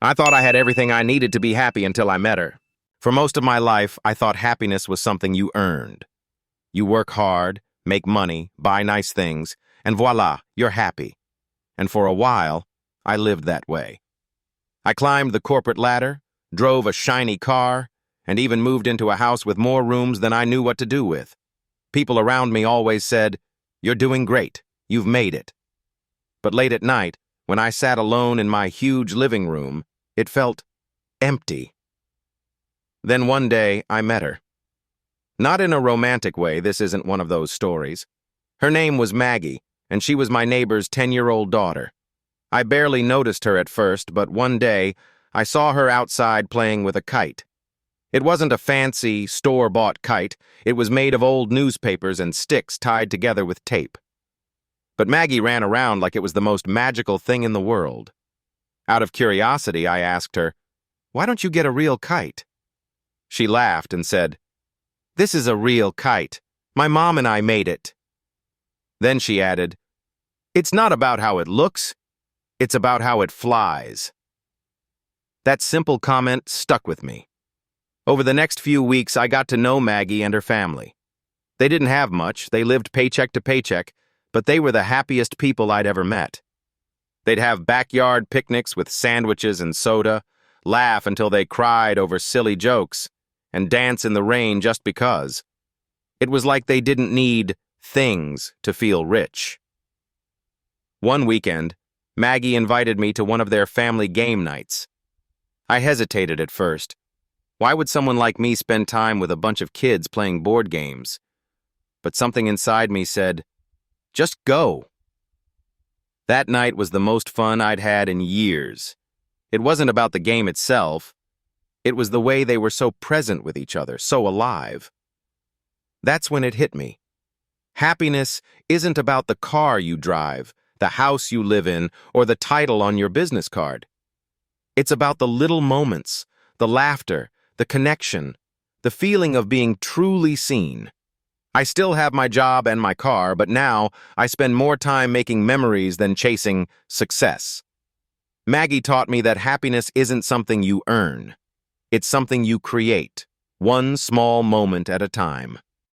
I thought I had everything I needed to be happy until I met her. For most of my life, I thought happiness was something you earned. You work hard, make money, buy nice things, and voila, you're happy. And for a while, I lived that way. I climbed the corporate ladder, drove a shiny car, and even moved into a house with more rooms than I knew what to do with. People around me always said, "You're doing great. You've made it." But late at night, when I sat alone in my huge living room, it felt empty. Then one day, I met her. Not in a romantic way, this isn't one of those stories. Her name was Maggie, and she was my neighbor's 10-year-old daughter. I barely noticed her at first, but one day, I saw her outside playing with a kite. It wasn't a fancy, store-bought kite. It was made of old newspapers and sticks tied together with tape. But Maggie ran around like it was the most magical thing in the world. Out of curiosity, I asked her, "Why don't you get a real kite?" She laughed and said, "This is a real kite. My mom and I made it." Then she added, "It's not about how it looks, it's about how it flies." That simple comment stuck with me. Over the next few weeks, I got to know Maggie and her family. They didn't have much, they lived paycheck to paycheck, but they were the happiest people I'd ever met. They'd have backyard picnics with sandwiches and soda, laugh until they cried over silly jokes, and dance in the rain just because. It was like they didn't need things to feel rich. One weekend, Maggie invited me to one of their family game nights. I hesitated at first. Why would someone like me spend time with a bunch of kids playing board games? But something inside me said, "Just go." That night was the most fun I'd had in years. It wasn't about the game itself. It was the way they were so present with each other, so alive. That's when it hit me. Happiness isn't about the car you drive, the house you live in, or the title on your business card. It's about the little moments, the laughter, the connection, the feeling of being truly seen. I still have my job and my car, but now I spend more time making memories than chasing success. Maggie taught me that happiness isn't something you earn. It's something you create, one small moment at a time.